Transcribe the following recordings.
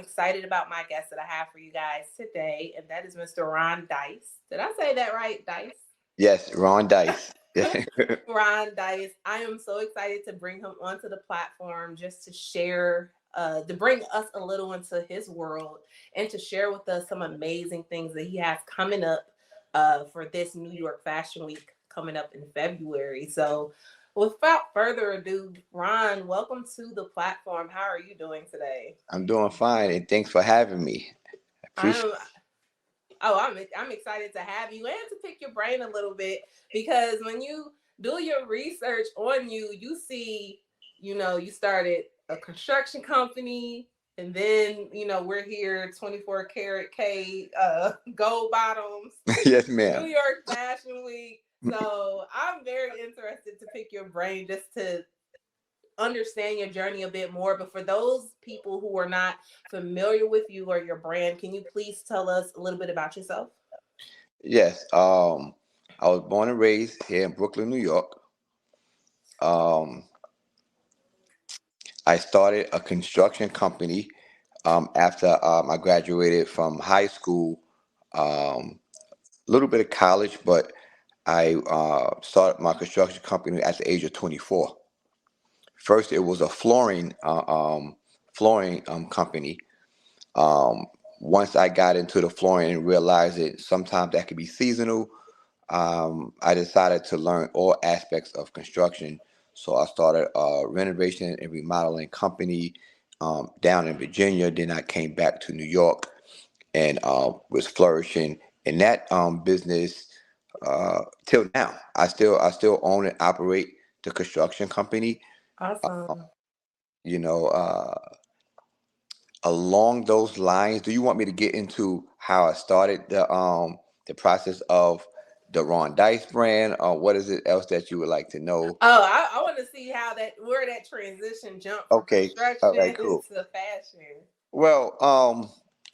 excited about my guest that I have for you guys today, and that is Mr. Ron Dyce. Did I say that right, Dyce? Yes, Ron Dyce. Ron Dyce. I am so excited to bring him onto the platform just to share, to bring us a little into his world and to share with us some amazing things that he has coming up for this New York Fashion Week coming up in February. So, without further ado, Ron, welcome to the platform. How are you doing today? I'm doing fine, and thanks for having me. I appreciate. I'm I'm excited to have you and to pick your brain a little bit because when you do your research on you, you see, you started a construction company and then, we're here 24 karat K gold bottoms, Yes, New ma'am. York Fashion Week. So I'm very interested to pick your brain just to understand your journey a bit more. But for those people who are not familiar with you or your brand, can you please tell us a little bit about yourself? Yes. I was born and raised here in Brooklyn, New York. Um, I started a construction company after I graduated from high school. A little bit of college, but I started my construction company at the age of 24. First, it was a flooring company. Um, Once I got into the flooring and realized that sometimes that could be seasonal, I decided to learn all aspects of construction. So I started a renovation and remodeling company down in Virginia. Then I came back to New York and was flourishing in that business till now. I still own and operate the construction company. Awesome. You know, along those lines, do you want me to get into how I started the process of the Ron Dice brand, or what is it else that you would like to know? Oh, I want to see how where that transition jumped from Okay, all right, construction cool. to fashion. Well,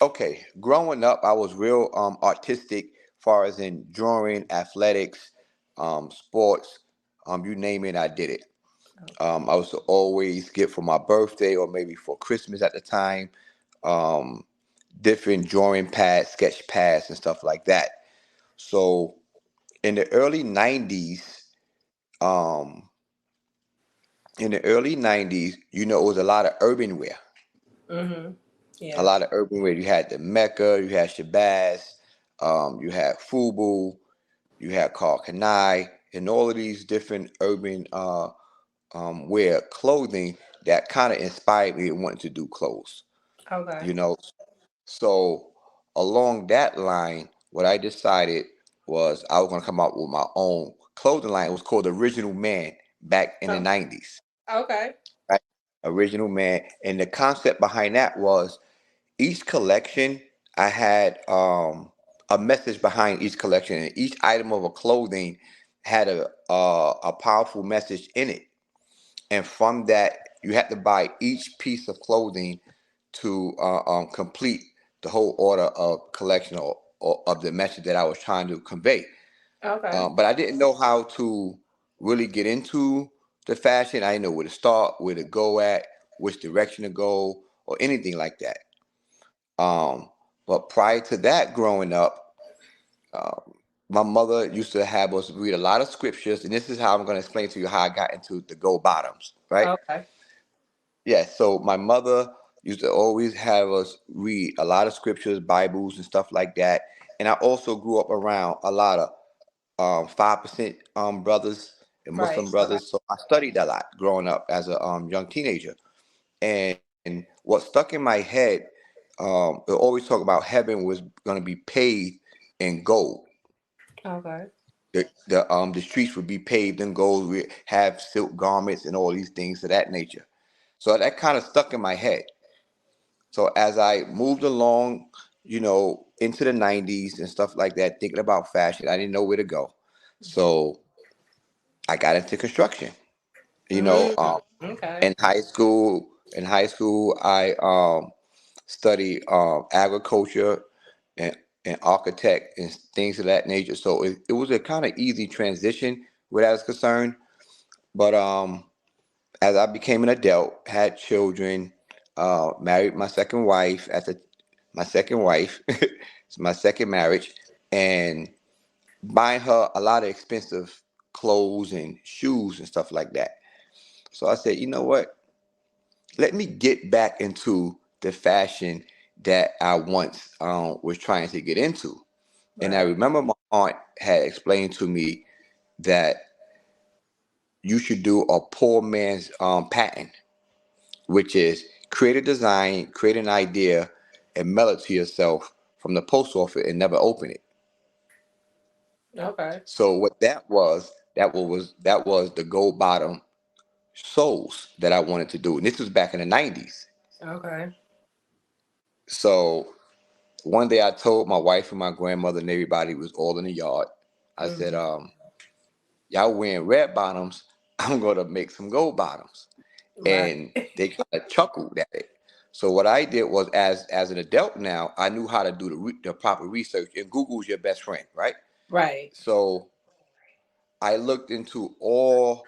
okay. Growing up, I was real artistic, far as in drawing, athletics, sports, you name it, I did it. Okay. I was to always get for my birthday or maybe for Christmas at the time, um, different drawing pads, sketch pads, and stuff like that. So in the early '90s, um, it was a lot of urban wear. Mm-hmm. A Yeah. lot of urban wear. You had the Mecca, you had Shabazz, you had Fubu, you had Carl Kanai, and all of these different urban wear clothing that kind of inspired me and wanted to do clothes. Okay. You know, so along that line, what I decided was I was going to come out with my own clothing line. It was called Original Man back in the Oh, '90s. okay. Right? Original Man, and the concept behind that was each collection I had a message behind each collection, and each item of a clothing had a powerful message in it. And from that, you had to buy each piece of clothing to complete the whole order of collection or of the message that I was trying to convey. Okay. But I didn't know how to really get into the fashion. I didn't know where to start, where to go at, which direction to go, or anything like that. Um, but prior to that, growing up, um, my mother used to have us read a lot of scriptures, and this is how I'm going to explain to you how I got into the gold bottoms, right? Okay. Yeah, so my mother used to always have us read a lot of scriptures, Bibles, and stuff like that. And I also grew up around a lot of 5% brothers and Right. Muslim brothers, so I studied a lot growing up as a young teenager. And what stuck in my head, it always talk about heaven was going to be paved in gold. Okay. The streets would be paved in gold. We have silk garments and all these things of that nature. So that kind of stuck in my head. So as I moved along, into the '90s and stuff like that, thinking about fashion, I didn't know where to go. So I got into construction. You know, Mm, okay. in high school, I studied agriculture and architect and things of that nature. So it was a kind of easy transition where that was concerned. But as I became an adult, had children, married my second wife at the my second wife. It's my second marriage, and buying her a lot of expensive clothes and shoes and stuff like that. So I said, you know what? Let me get back into the fashion that I once was trying to get into. And I Right. remember my aunt had explained to me that you should do a poor man's patent, which is create a design, create an idea, and mail it to yourself from the post office and never open it. Okay. So what that was the gold bottom soles that I wanted to do, and this was back in the '90s. Okay. So one day I told my wife and my grandmother and everybody was all in the yard. I said, Mm-hmm. y'all wearing red bottoms. I'm gonna make some gold bottoms. Right. And they kind of chuckled at it. So what I did was, as an adult now, I knew how to do the proper research. And Google's your best friend, right? Right. So I looked into all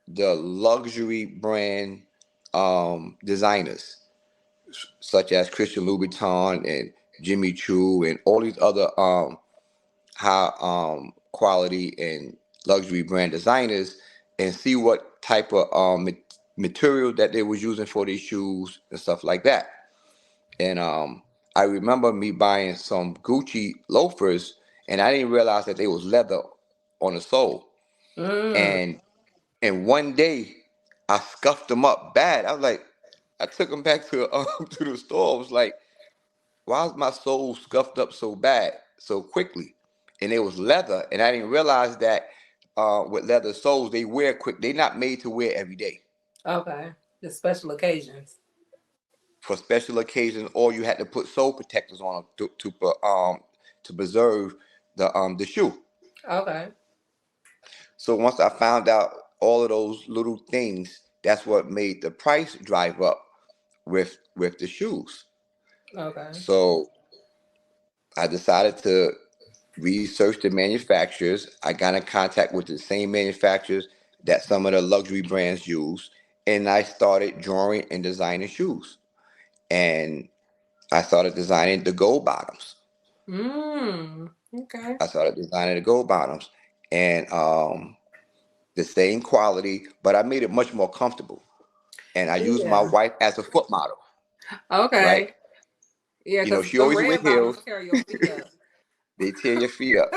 the luxury brand designers, such as Christian Louboutin and Jimmy Choo and all these other high quality and luxury brand designers, and see what type of material that they was using for these shoes and stuff like that. And I remember me buying some Gucci loafers, and I didn't realize that they was leather on the sole. Mm. And one day I scuffed them up bad. I was like, I took them back to to the store. I was like, why is my sole scuffed up so bad so quickly? And it was leather, and I didn't realize that with leather soles they wear quick. They're not made to wear every day, Okay. The special occasions. for special occasions, or you had to put sole protectors on them to preserve the shoe. Okay. So once I found out all of those little things, that's what made the price drive up with the shoes. Okay. So I decided to research the manufacturers. I got in contact with the same manufacturers that some of the luxury brands use, and I started drawing and designing shoes. And I started designing the gold bottoms. Mm. Okay. I started designing the gold bottoms, and the same quality, but I made it much more comfortable. And I used my Yeah. wife as a foot model, right? Okay. Yeah, You know, because she them always wear red bottoms heels. tear your feet up. They tear your feet up.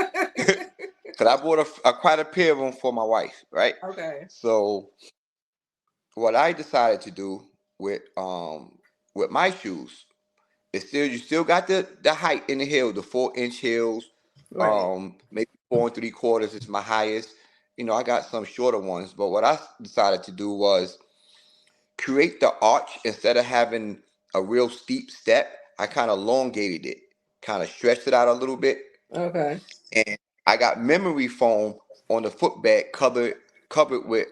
Cause I bought quite a pair of them for my wife, right? Okay. So what I decided to do with my shoes is, still you still got the height in the heel, the 4-inch heels, Right. maybe 4 3/4 is my highest. You know, I got some shorter ones, but what I decided to do was create the arch. Instead of having a real steep step, I kind of elongated it, kind of stretched it out a little bit, Okay. and I got memory foam on the footbed covered with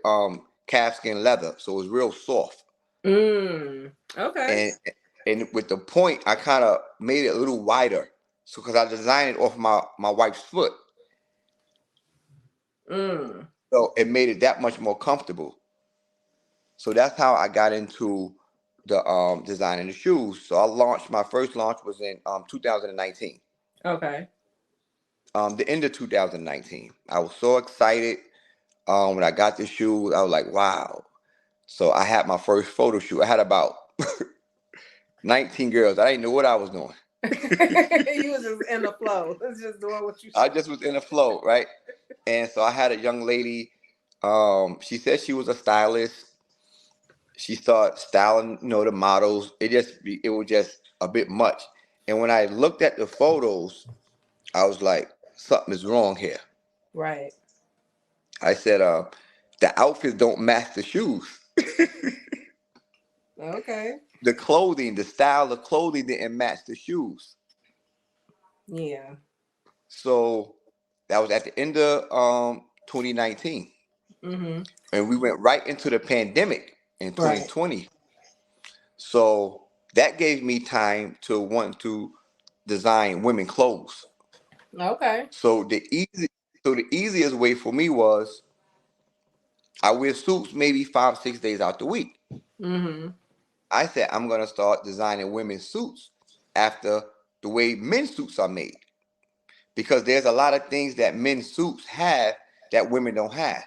calfskin leather, so it was real soft. Mm. Okay. And with the point, I kind of made it a little wider, so because I designed it off my wife's foot, Mm. so it made it that much more comfortable. So that's how I got into the designing the shoes. So my first launch was in 2019. Okay. The end of 2019. I was so excited when I got the shoes. I was like, wow. So I had my first photo shoot. I had about 19 girls. I didn't know what I was doing. You was just in the flow. It's just doing what you I should. just was in the flow, right? And so I had a young lady. She said she was a stylist. She started styling, the models. It was just a bit much. And when I looked at the photos, I was like, something is wrong here. Right. I said, the outfits don't match the shoes. Okay. The clothing, the style of clothing didn't match the shoes. Yeah. So that was at the end of 2019. Mm-hmm. And we went right into the pandemic in Right. 2020. So that gave me time to want to design women clothes. Okay. So the easiest way for me was, I wear suits maybe 5 6 days out the week. Mm-hmm. I said I'm gonna start designing women's suits after the way men's suits are made, because there's a lot of things that men's suits have that women don't have,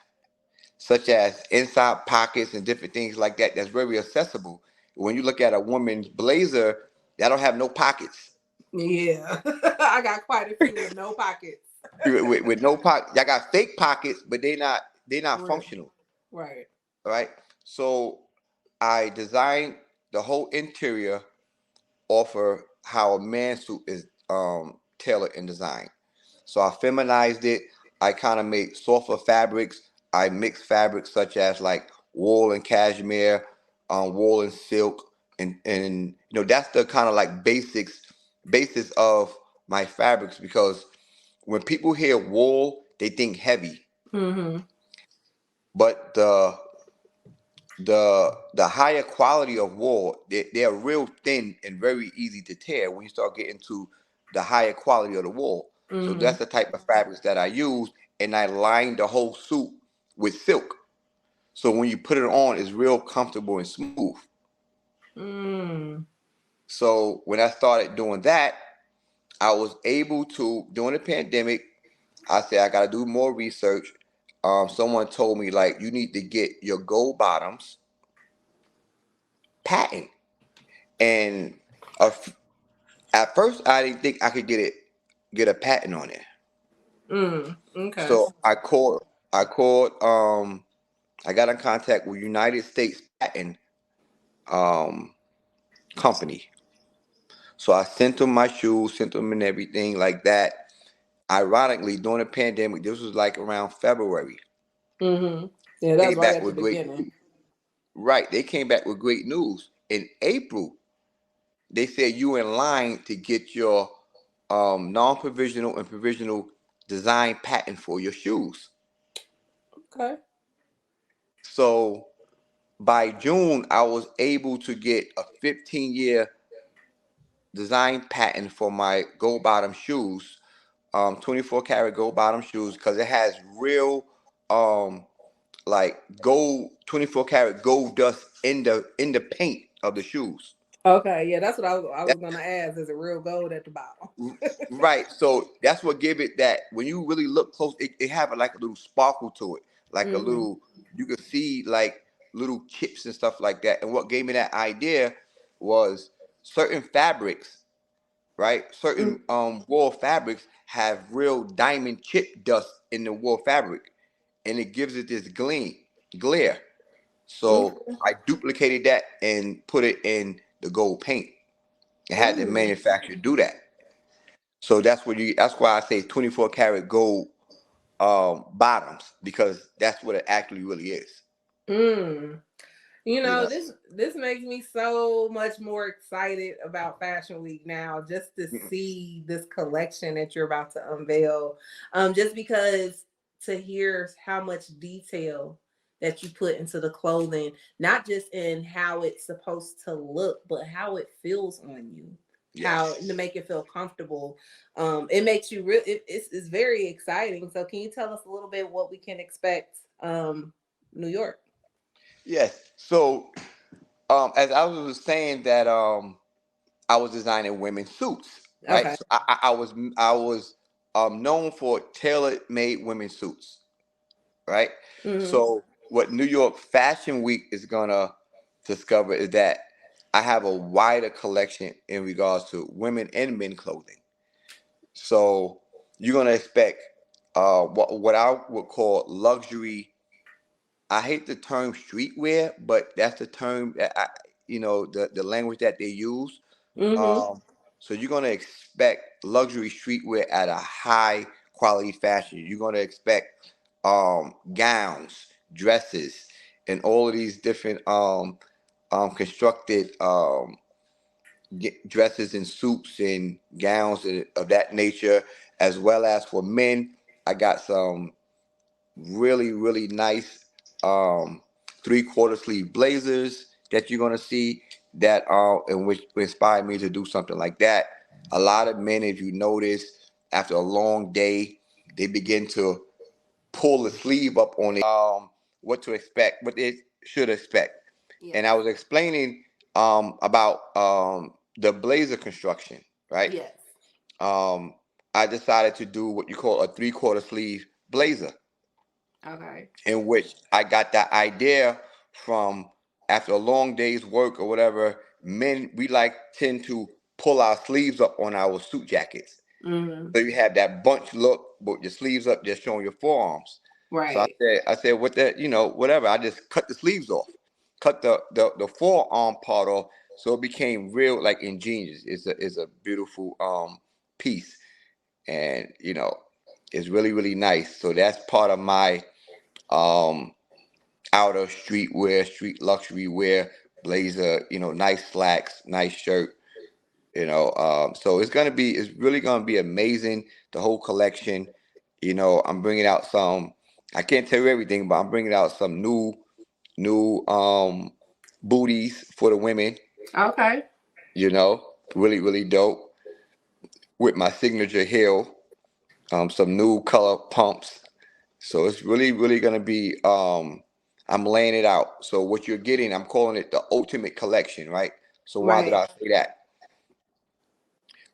such as inside pockets and different things like that. That's very accessible. When you look at a woman's blazer, that don't have no pockets. Yeah. I got quite a few with no pockets. With no pocket, y'all got fake pockets, but they not Real. functional, Right. right? So I designed the whole interior off of how a man's suit is tailored and designed. So I feminized it. I kind of made softer fabrics. I mixed fabrics such as like wool and cashmere, wool and silk, and that's the kind of like basis of my fabrics, because when people hear wool, they think heavy, Mm-hmm. but the higher quality of wool, they're real thin and very easy to tear when you start getting to the higher quality of the wool. So Mm-hmm. that's the type of fabrics that I use, and I line the whole suit with silk. So when you put it on, it's real comfortable and smooth. Mm. So when I started doing that, I was able to, during the pandemic, I said I got to do more research. Someone told me like you need to get your gold bottoms patent, and a at first, I didn't think I could get a patent on it. Mm. Okay. So I got in contact with United States Patent um, Company. So I sent them my shoes, sent them and everything like that. Ironically, during the pandemic, this was like around February. Mm-hmm. Yeah, They that's came right back at the with great beginning. news. Right, they came back with great news. In April, they said you in line to get your non-provisional and provisional design patent for your shoes. Okay. So by June, I was able to get a 15-year design patent for my gold bottom shoes, 24 karat gold bottom shoes, because it has real um, like gold, 24 karat gold dust in the paint of the shoes. Okay. Yeah, that's what I That, was gonna ask. Is it real gold at the bottom? right. So that's what give it that. When you really look close, it have like a little sparkle to it, like a Mm-hmm. little. You could see like little chips and stuff like that. And what gave me that idea was certain fabrics, right? Certain wool fabrics have real diamond chip dust in the wool fabric, and it gives it this glare. So Okay. I duplicated that and put it in the gold paint. I had the Mm. manufacturer do that. So that's why I say 24 karat gold bottoms, because that's what it actually really is. Mm. You You know, know. this makes me so much more excited about Fashion Week now, just to see this collection that you're about to unveil. Just because to hear how much detail that you put into the clothing, not just in how it's supposed to look, but how it feels on you. How Yes. to make it feel comfortable. It makes you real. It's very exciting. So, can you tell us a little bit what we can expect? New York. Yes. So as I was saying that I was designing women's suits, right? Okay. So I was known for tailor made women's suits, right? Mm-hmm. So what New York Fashion Week is gonna discover is that I have a wider collection in regards to women and men clothing. So you're gonna expect what I would call luxury. I hate the term streetwear, but that's the term that the language that they use. Mm-hmm. Um, so you're gonna expect luxury streetwear at a high quality fashion. You're gonna expect gowns, dresses, and all of these different constructed dresses and suits and gowns of that nature, as well as for men. I got some really nice um, 3/4 sleeve blazers that you're gonna see that and which inspired me to do something like that. A lot of men, if you notice, after a long day, they begin to pull the sleeve up on it. What to expect, what they should expect. And Yes. I was explaining about the blazer construction, right? Yes. Um, I decided to do what you call a 3/4 sleeve blazer, Okay. in which I got that idea from after a long day's work or whatever. Men, we like tend to pull our sleeves up on our suit jackets. Mm-hmm. So you have that bunch look, but your sleeves up, just showing your forearms. So Right. I said, what that, whatever. I just cut the sleeves off, cut the forearm part off, so it became real, like ingenious. It's a beautiful piece, and it's really really nice. So that's part of my um outer streetwear, street luxury wear blazer. Nice slacks, nice shirt. So it's really gonna be amazing. The whole collection. I'm bringing out some. I can't tell you everything, but I'm bringing out some new booties for the women. Okay. Really really dope with my signature heel. Some new color pumps. So it's really really gonna be. I'm laying it out. So what you're getting, I'm calling it the ultimate collection, right? So why did Right. I say that?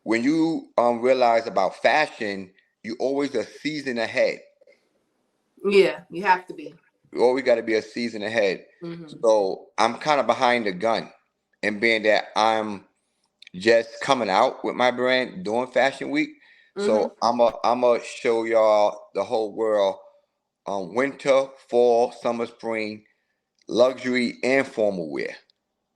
When you realize about fashion, you always a season ahead. Yeah, you have to be. You always got to be a season ahead. Mm-hmm. So I'm kind of behind the gun, and being that I'm just coming out with my brand doing Fashion Week, Mm-hmm. so I'm a show y'all the whole world winter, fall, summer, spring, luxury, and formal wear.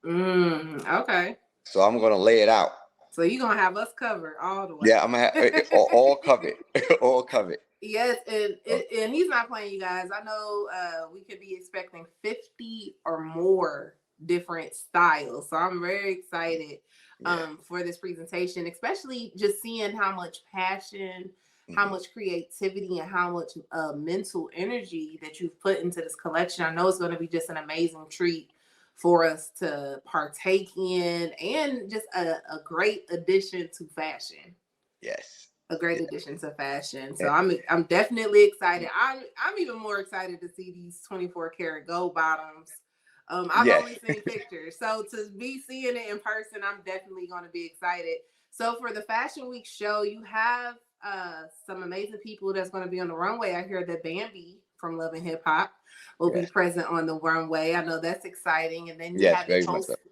Okay. So I'm gonna lay it out. So you're gonna have us covered all the Yeah, way. I'm gonna have it all covered, all covered. Yes, Uh, and he's not playing, you guys. I know we could be expecting 50 or more different styles. So I'm very excited Yeah. for this presentation, especially just seeing how much passion, how Hmm. much creativity, and how much mental energy that you've put into this collection. I know it's going to be just an amazing treat for us to partake in, and just a great addition to fashion. Yes. A great Yeah. addition to fashion. So Eh, I'm definitely excited. I'm even more excited to see these 24 karat gold bottoms. I've Yes. only seen pictures, so to be seeing it in person, I'm definitely going to be excited. So for the Fashion Week show, you have some amazing people that's going to be on the runway. I hear that Bambi from Love and Hip Hop will be Yes. present on the runway. I know that's exciting. And then you Yes. have it Very much so. hosted.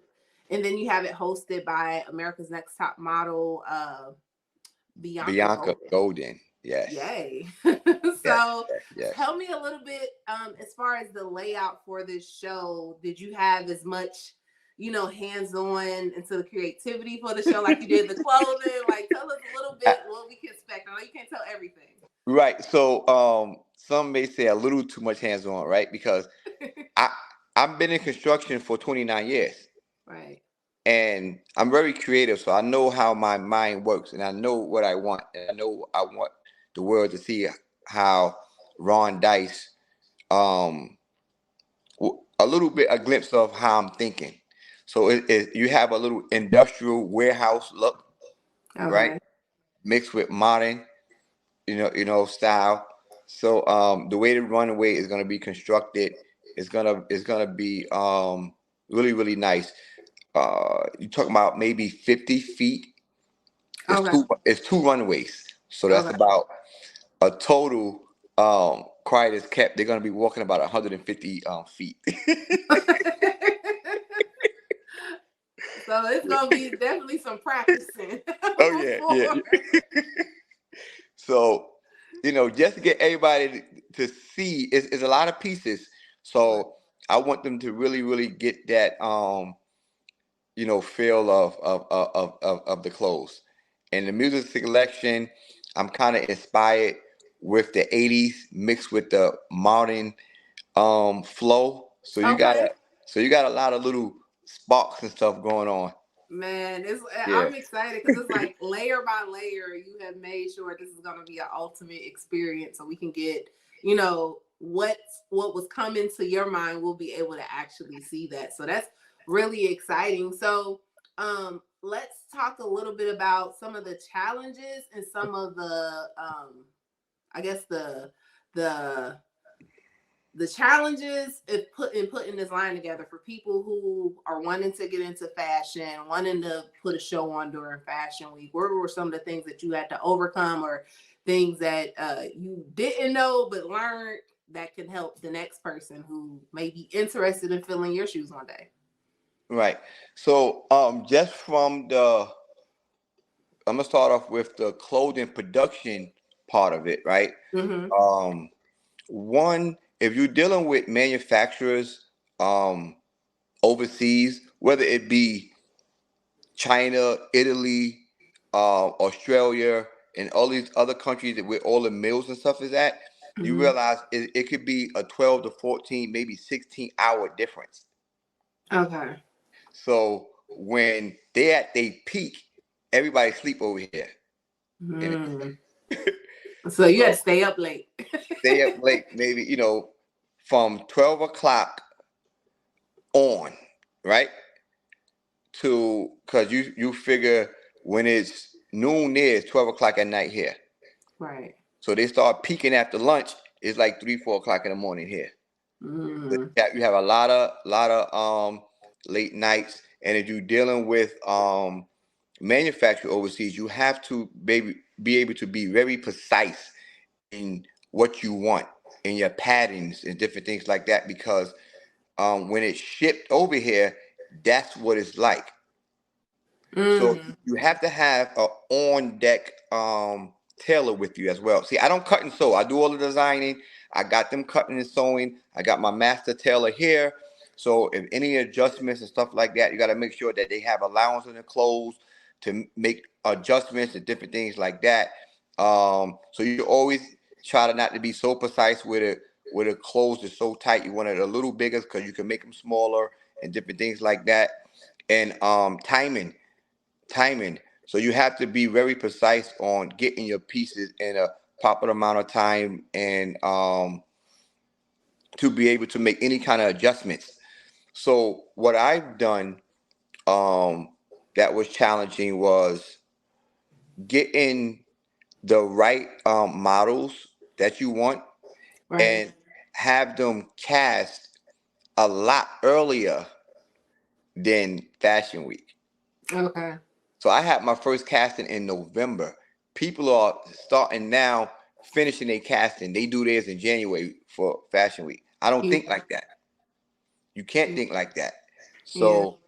And then you have it hosted by America's Next Top Model, Bianca Bianca Golden. Golden. Yes. Yay. Yes. So Yes. Yes. tell me a little bit as far as the layout for this show. Did you have as much, hands-on into the creativity for the show like you did the clothing? Like tell us a little Uh, bit what we can expect. I know you can't tell everything. right. So some may say a little too much hands on, right? Because I I've been in construction for 29 years. Right. And I'm very creative, so I know how my mind works, and I know what I want, and I know I want the world to see how Ron Dyce, um, a little bit a glimpse of how I'm thinking. So you have a little industrial warehouse look, right, Okay. mixed with modern, style. So the way the runway is gonna be constructed is gonna be really really nice. You talking about maybe 50 feet. It's Okay. two runways, so that's Okay. about a total. Quiet is kept. They're gonna be walking about 150 feet. So it's gonna be definitely some practicing Oh yeah, yeah. before. So just to get everybody to see, is a lot of pieces. Right. So I want them to really really get that feel of the clothes. And the music selection, I'm kind of inspired with the 80s mixed with the modern flow. Okay. So you got a lot of little sparks and stuff going on. Man, Yeah. I'm excited because it's like layer by layer, you have made sure this is going to be an ultimate experience, so we can get, what was coming to your mind. We'll be able to actually see that. So that's really exciting. So, let's talk a little bit about some of the challenges and some of the, I guess the the challenges of putting this line together for people who are wanting to get into fashion, wanting to put a show on during Fashion Week? What were some of the things that you had to overcome, or things that you didn't know but learned that can help the next person who may be interested in filling your shoes one day? Right. So just from the I'm gonna start off with the clothing production part of it, right? Mm-hmm. Um, One, if you're dealing with manufacturers um, overseas, whether it be China, Italy, Australia, and all these other countries that where all the mills and stuff is at, you Mm-hmm. realize it could be a 12 to 14, maybe 16-hour difference. Okay. So when they at their peak, everybody sleep over here. And Mm. So you had to so stay up late. stay up late, maybe, from 12 o'clock on, right? To because you figure when it's noon there, it's 12 o'clock at night here. Right. So they start peaking after lunch. It's like 3, 4 o'clock in the morning here. So Mm. you have a lot of late nights, and if you're dealing with manufacturer overseas, you have to be able to be very precise in what you want in your patterns and different things like that, because when it's shipped over here, that's what it's like. So Mm. you have to have a on deck tailor with you as well. See, I don't cut and sew. I do all the designing. I got them cutting and sewing. I got my master tailor here. So if any adjustments and stuff like that, you got to make sure that they have allowance in the clothes to make adjustments and different things like that. So you always try to not to be so precise with it. Where the clothes is so tight, you want it a little bigger because you can make them smaller and different things like that. And timing. So you have to be very precise on getting your pieces in a proper amount of time, and to be able to make any kind of adjustments. So what I've done um, that was challenging was getting the right models that you want Right. and have them cast a lot earlier than Fashion Week. Okay. So I had my first casting in November. People are starting now, finishing their casting. They do theirs in January for Fashion Week. I don't think Yeah. like that. You can't Yeah. think like that. Yeah. So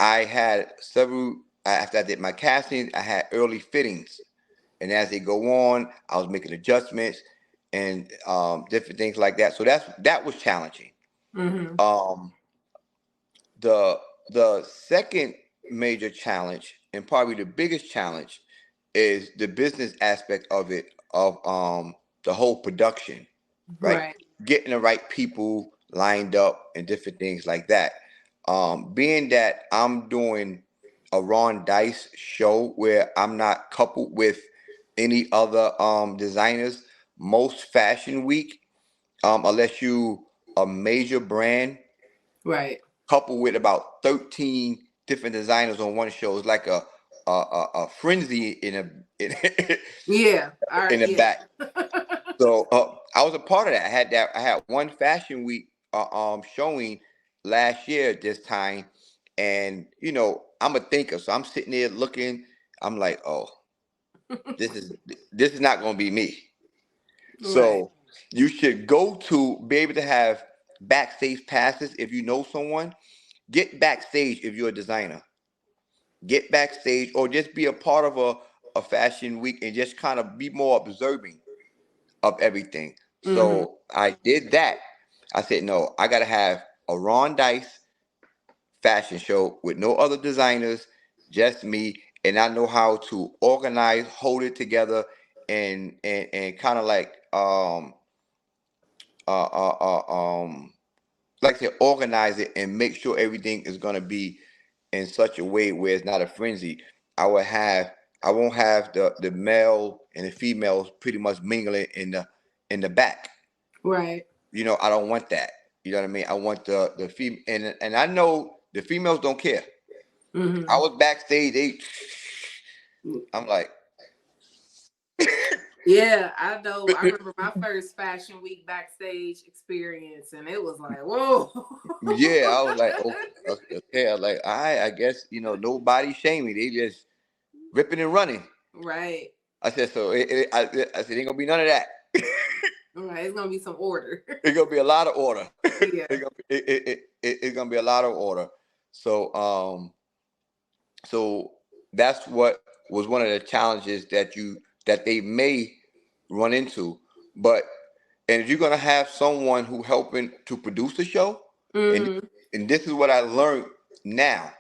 I had several, after I did my casting, I had early fittings. And as they go on, I was making adjustments and different things like that. So that was challenging. Mm-hmm. Um, the the second major challenge, and probably the biggest challenge, is the business aspect of it, of the whole production, right? Right. Getting the right people lined up and different things like that. Being that I'm doing a Ron Dyce show where I'm not coupled with any other designers, most Fashion Week, unless you a major brand, Right. coupled with about 13 different designers on one show, is like a frenzy in, Yeah. All right. in the back. Yeah. So I was a part of that. I had one Fashion Week showing last year at this time, and I'm a thinker, so I'm sitting there looking. I'm like, oh, this is this is not going to be me. Right. So you should go to be able to have backstage passes if you know someone. Get backstage if you're a designer. Get backstage or just be a part of a Fashion Week and just kind of be more observing of everything. Mm-hmm. So I did that. I said, no, I got to have a Ron Dyce fashion show with no other designers, just me. And I know how to organize, hold it together, and kind of uh, uh, uh, um, like I said, organize it and make sure everything is going to be in such a way where it's not a frenzy. I will have I won't have the male and the females pretty much mingling in the back. Right. I don't want that. You know what I mean? I want the female, and I know the females don't care. I Mm-hmm. was backstage. I'm like, Yeah, I know. I remember my first Fashion Week backstage experience, and it was like, whoa. Yeah, I was like, okay. I was like, I guess nobody shaming. They just ripping and running. Right. I said, so I said, ain't gonna be none of that. Right. It's gonna be some order. It's gonna be a lot of order. Yeah. It's gonna be a lot of order. So so that's what was one of the challenges that they may run into. But and if you're gonna have someone who helping to produce the show, and Mm-hmm. and this is what I learned now,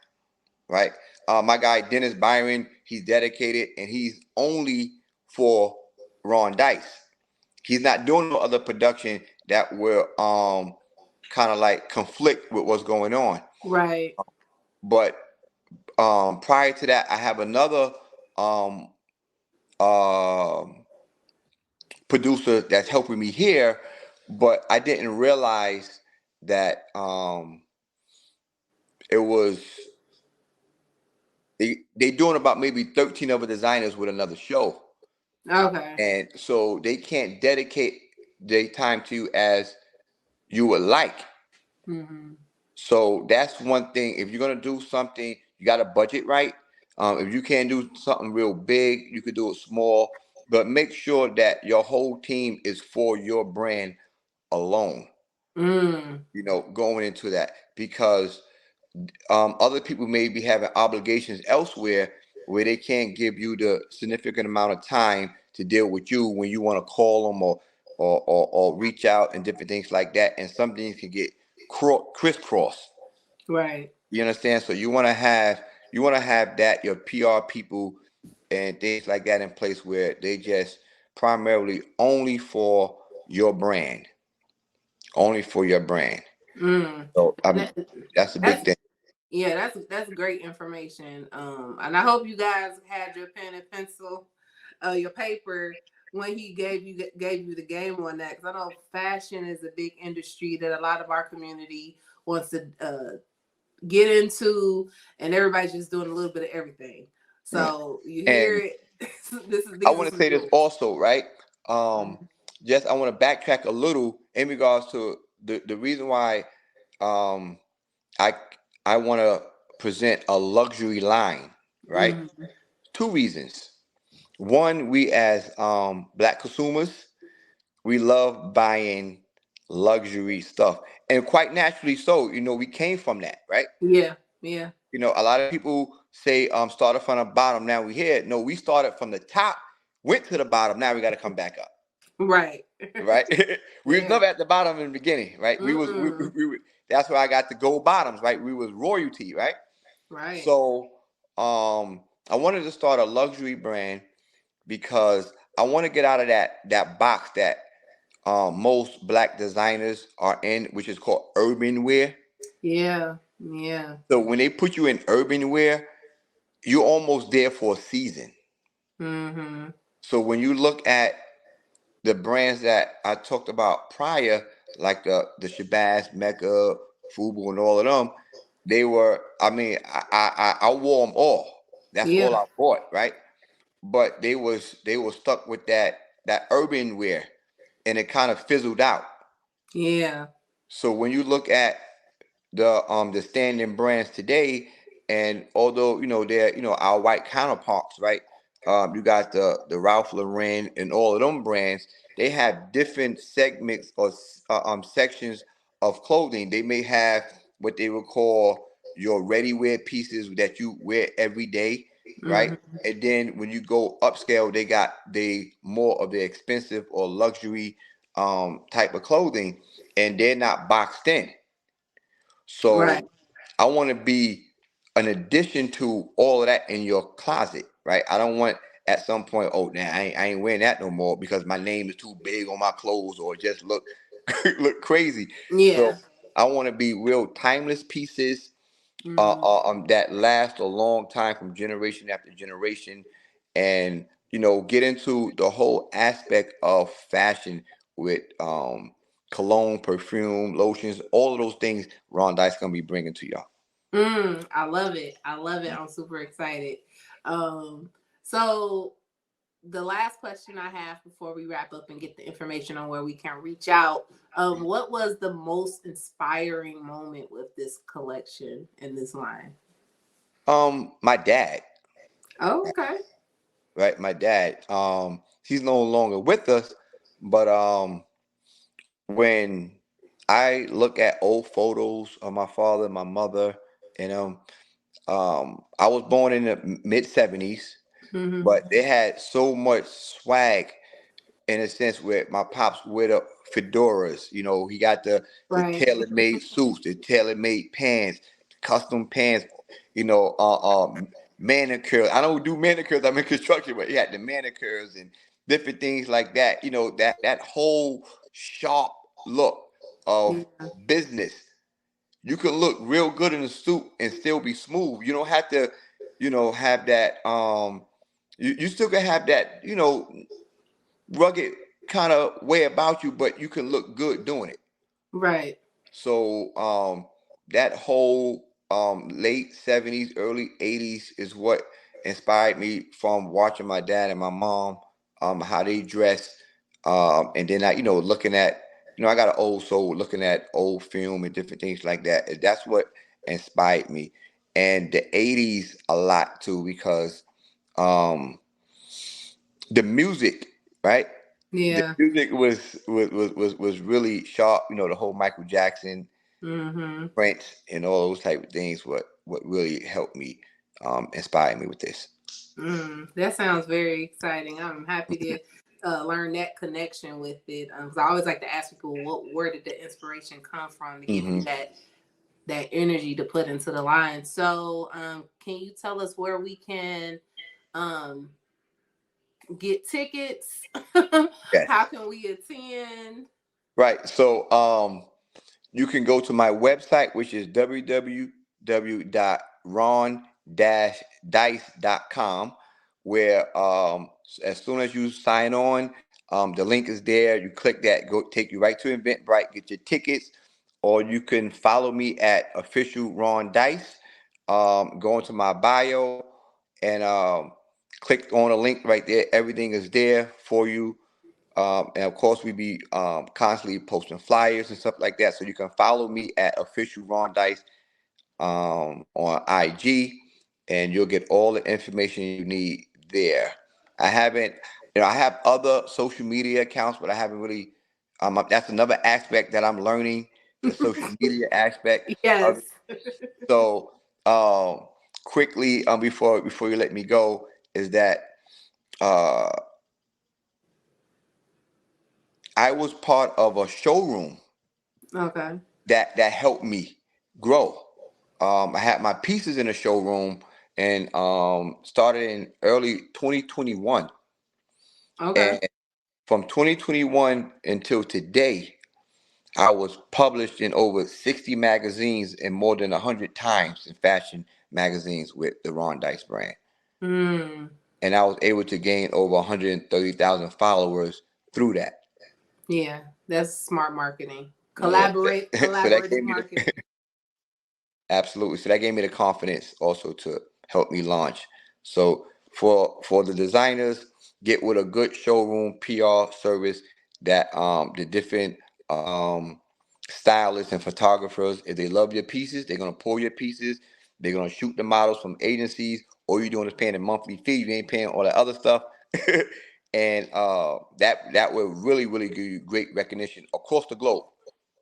right? My guy Dennis Byron, he's dedicated and he's only for Ron Dyce. He's not doing no other production that will kind of like conflict with what's going on. Right. But prior to that, I have another um, um producer that's helping me here, but I didn't realize that it was they doing about maybe 13 other designers with another show, Okay. and so they can't dedicate their time to you as you would like. Mm-hmm. So that's one thing. If you're gonna do something, you got to budget right. If you can't do something real big, you could do it small, but make sure that your whole team is for your brand alone. Mm. Going into that because other people may be having obligations elsewhere where they can't give you the significant amount of time to deal with you when you want to call them or reach out and different things like that. And some things can get crisscrossed. Right. You understand? So you want to have that your PR people and things like that in place where they just primarily only for your brand. Mm. So That, that's a big that's thing. yeah, that's great information. And I hope you guys had your pen and pencil, your paper when he gave you the game on that, because I know fashion is a big industry that a lot of our community wants to get into, and everybody's just doing a little bit of everything. Right. So you hear And it. I These are want to some say this jewels. also, right? Just I want to backtrack a little in regards to the reason why um, I I want to present a luxury line, right? Mm-hmm. Two reasons. One, we as black consumers, we love buying luxury stuff, and quite naturally so. We came from that, right? Yeah, yeah, A lot of people say started from the bottom. Now we here. No, we started from the top, went to the bottom. Now we got to come back up, right. right? We was Yeah. never at the bottom in the beginning, right? We was Mm-mm. we were, that's where I got the gold bottoms, right? We was royalty, right? Right. So I wanted to start a luxury brand because I want to get out of that box that most black designers are in, which is called urban wear. Yeah, yeah. So when they put you in urban wear, you're almost there for a season. Mm-hmm. So when you look at the brands that I talked about prior, like the Shabazz, Mecca, Fubu, and all of them, they were. I mean, I wore them all. That's all Yeah, I bought, right? But they were stuck with that urban wear, and it kind of fizzled out. yeah. So when you look at the standing brands today, and although they're our white counterparts, right? You got the Ralph Lauren and all of them brands. They have different segments or sections of clothing. They may have what they would call your ready wear pieces that you wear every day, right? Mm-hmm. And then when you go upscale, they got the more of the expensive or luxury type of clothing, and they're not boxed in. Right. So I want to be an addition to all of that in your closet, right? I don't want at some point, oh, now I ain't wearing that no more because my name is too big on my clothes or just look look crazy. So Yeah. I want to be real timeless pieces Mm-hmm. that last a long time from generation after generation, and get into the whole aspect of fashion with cologne, perfume, lotions, all of those things. Ron Dice gonna be bringing to y'all. I love it. I love it. I'm super excited. Um, so the last question I have before we wrap up and get the information on where we can reach out. What was the most inspiring moment with this collection and this line? My dad, Oh, okay. right? My dad. He's no longer with us, but when I look at old photos of my father, my mother, and I was born in the mid 70s, Mm-hmm. but they had so much swag in a sense where my pops wear the fedoras. He got the Right. tailor made suits, the tailor made pants, custom pants. Manicure. I don't do manicures. I'm in construction, but he had the manicures and different things like that. That whole sharp look of Yeah. business. You can look real good in a suit and still be smooth. You don't have to, have that. You still can have that, rugged kind of way about you, but you can look good doing it. Right. So that whole late 70s, early 80s is what inspired me from watching my dad and my mom, how they dress. And then looking at, I got an old soul, looking at old film and different things like that. That's what inspired me. And the 80s a lot too, because um, the music, right? The Yeah. music was really sharp. The whole Michael Jackson, Mm-hmm. Prince, and all those type of things. What really helped me, inspire me with this. That sounds very exciting. I'm happy to learn that connection with it. 'Cause I always like to ask people, where did the inspiration come from to give you Hmm. that energy to put into the line? So, can you tell us where we can um, get tickets? Yes. How can we attend? Right. So you can go to my website, which is www.ron-dice.com, where as soon as you sign on, the link is there. You click that, go take you right to Eventbrite, get your tickets, or you can follow me at official Ron Dice. Go into my bio and click on a link right there. Everything is there for you. And of course, we be constantly posting flyers and stuff like that. So you can follow me at official Ron Dice on IG, and you'll get all the information you need there. I haven't, I have other social media accounts, but I haven't really. That's another aspect that I'm learning, the social media aspect of Yes. it. So, quickly, before you let me go, is that uh, I was part of a showroom Okay. that helped me grow. I had my pieces in a showroom and started in early 2021. Okay. And from 2021 until today, I was published in over 60 magazines and more than 100 times in fashion magazines with the Ron Dice brand. Mm. And I was able to gain over 130,000 followers through that. Yeah, that's smart marketing. Yeah. So that Collaborative gave me marketing. Absolutely. So that gave me the confidence also to help me launch. So for the designers, get with a good showroom PR service that the different stylists and photographers, if they love your pieces, they're gonna pull your pieces. They're gonna shoot the models from agencies. All you're doing is paying a monthly fee. You ain't paying all that other stuff. And that will really give you great recognition across the globe.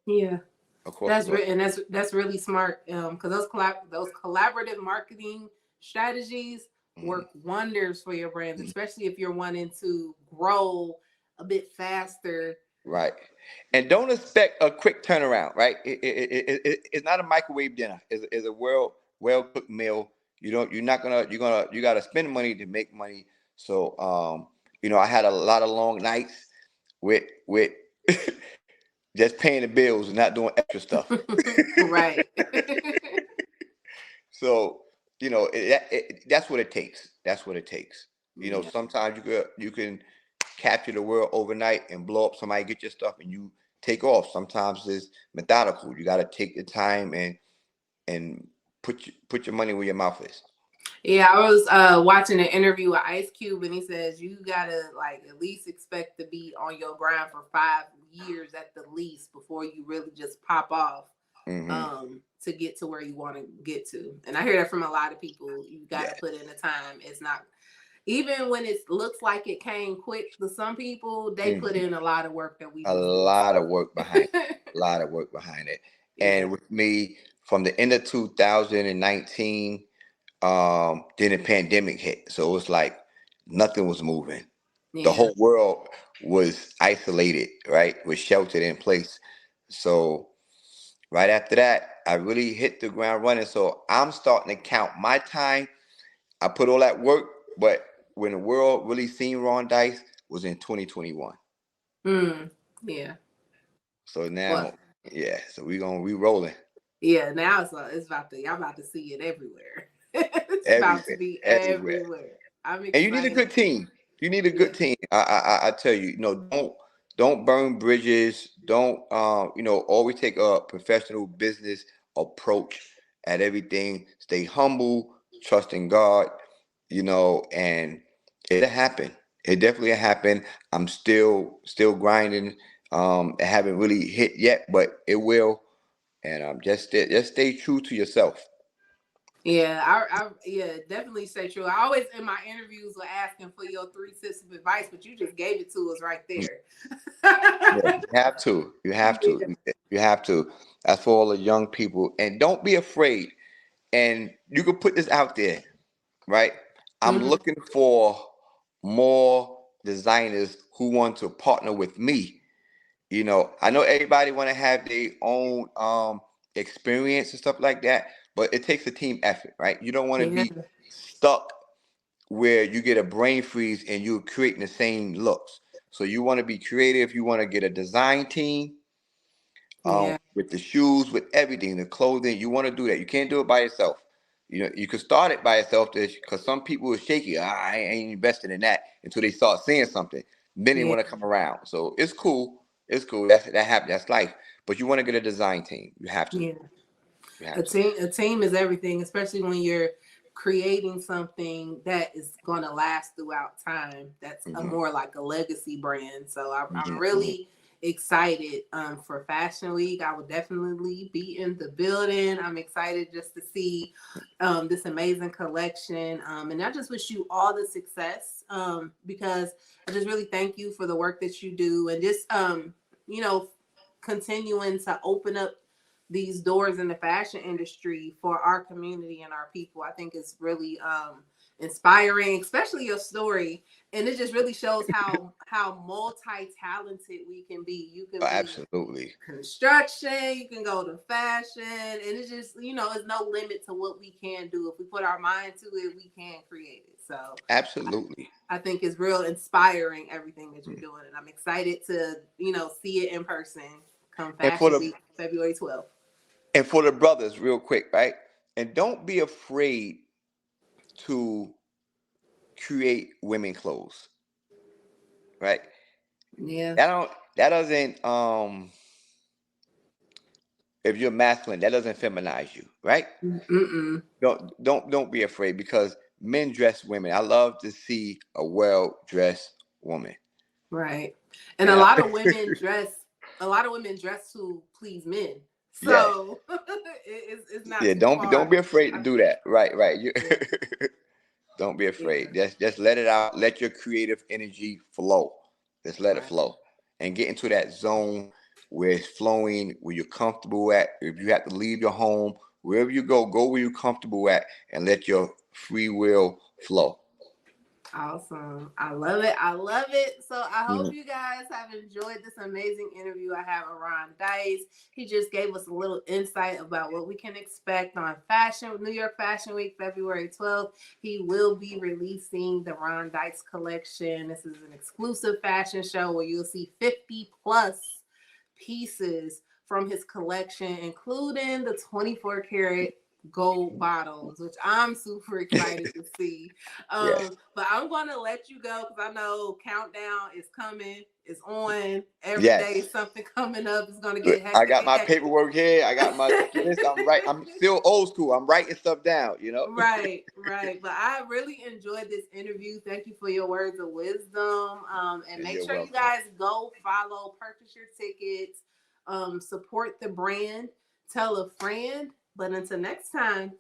Yeah. Across the globe. And that's really smart because those collaborative marketing strategies Mhm. work wonders for your brands, especially if you're wanting to grow a bit faster. Right. And don't expect a quick turnaround, right? It's not a microwave dinner. It's a well cooked meal. You gotta spend money to make money. So I had a lot of long nights with just paying the bills and not doing extra stuff. Right. So that's what it takes. That's what it takes. Yeah. Sometimes you can capture the world overnight and blow up somebody, get your stuff, and you take off. Sometimes it's methodical. You got to take the time and put your money where your mouth is. Yeah, I was watching an interview with Ice Cube, and he says you gotta like at least expect to be on your grind for 5 years at the least before you really just pop off Hmm. to get to where you want to get to. And I hear that from a lot of people. You got to Yeah. put in the time. It's not even when it looks like it came quick to some people, they put Hmm. in a lot of work that we A just didn't lot of work behind see. a lot of work behind it. Yeah. And with me, from the end of 2019, then the pandemic hit. So it was like nothing was moving. The Yeah. whole world was isolated, right? Was sheltered in place. So right after that, I really hit the ground running. So I'm starting to count my time. I put all that work, but when the world really seen Ron Dice was in 2021. Mm, yeah. So Well, now, yeah, so we rolling yeah, now it's about to y'all about to see it everywhere. It's about to everywhere, be everywhere. everywhere. I'm And you need a excited. good team. You need a Yeah. good team. I tell you, don't burn bridges. Don't always take a professional business approach at everything. Stay humble, trust in God, and it'll happen. It definitely happen. I'm still grinding. It haven't really hit yet, but it will. And just stay true to yourself. Yeah, I yeah, definitely say true. I always in my interviews were asking for your 3 tips of advice, but you just gave it to us right there. Yeah, you have to. You You have did. to. You have to. That's for all the young people. And don't be afraid. And you can put this out there, right? I'm Hmm. looking for more designers who want to partner with me. I know everybody want to have their own experience and stuff like that, but it takes a team effort, right? You don't want to Yeah, be stuck where you get a brain freeze and you're creating the same looks. So you want to be creative. You want to get a design team yeah, with the shoes, with everything, the clothing. You want to do that. You can't do it by yourself. You can start it by yourself because some people are shaky. I ain't invested in that until they start seeing something. Then they yeah, want to come around. So it's cool. It's cool. That happens. That's life. But you want to get a design team. You have to. yeah. You have to. A team is everything, especially when you're creating something that is going to last throughout time. That's a Hmm. more like a legacy brand. So I'm Hmm. Hmm. really excited for Fashion Week. I will definitely be in the building. I'm excited just to see this amazing collection. And I just wish you all the success because I just really thank you for the work that you do and just, you know, continuing to open up these doors in the fashion industry for our community and our people. I think it's really inspiring, especially your story. And it just really shows how multi-talented we can be. You can Oh, be absolutely. construction, you can go to fashion, and it's just, there's no limit to what we can do. If we put our mind to it, we can create it. So Absolutely. I think it's real inspiring everything that you're Mm. doing. And I'm excited to, see it in person come And for Fashion the Week, February 12th. and for the brothers, real quick, right? And don't be afraid to create women clothes, right? Yeah. That doesn't if you're masculine, that doesn't feminize you, right? Mm-mm. Don't be afraid because men dress women. I love to see a well dressed woman. Right. And And a lot of women dress to please men. yes, So it's not yeah. too Don't far. be afraid to I do think. that. Right, right. Yeah. Don't be Yeah. afraid. Just let it out. Let your creative energy flow. Just let it Right. flow and get into that zone where it's flowing, where you're comfortable at. If you have to leave your home, wherever you go where you're comfortable at, and let your free will flow. Awesome. I love it. I love it. So I hope Mhm. you guys have enjoyed this amazing interview I have with Ron Dice. He just gave us a little insight about what we can expect on New York Fashion Week, February 12th. He will be releasing the Ron Dyce Collection. This is an exclusive fashion show where you'll see 50 plus pieces from his collection, including the 24 karat gold bottles, which I'm super excited to see. Yes. But I'm going to let you go because I know countdown is coming. It's on every day. Yes. Something coming up is going to Look, get I hectic got and my hectic. paperwork here. I got my list. I'm still old school. I'm writing stuff down, you know? Right, right. But I really enjoyed this interview. Thank you for your words of wisdom. And make You're sure you welcome. guys go follow, purchase your tickets, support the brand, tell a friend. But until next time,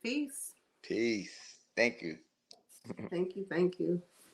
peace. Peace. Thank you. Thank you. Thank you.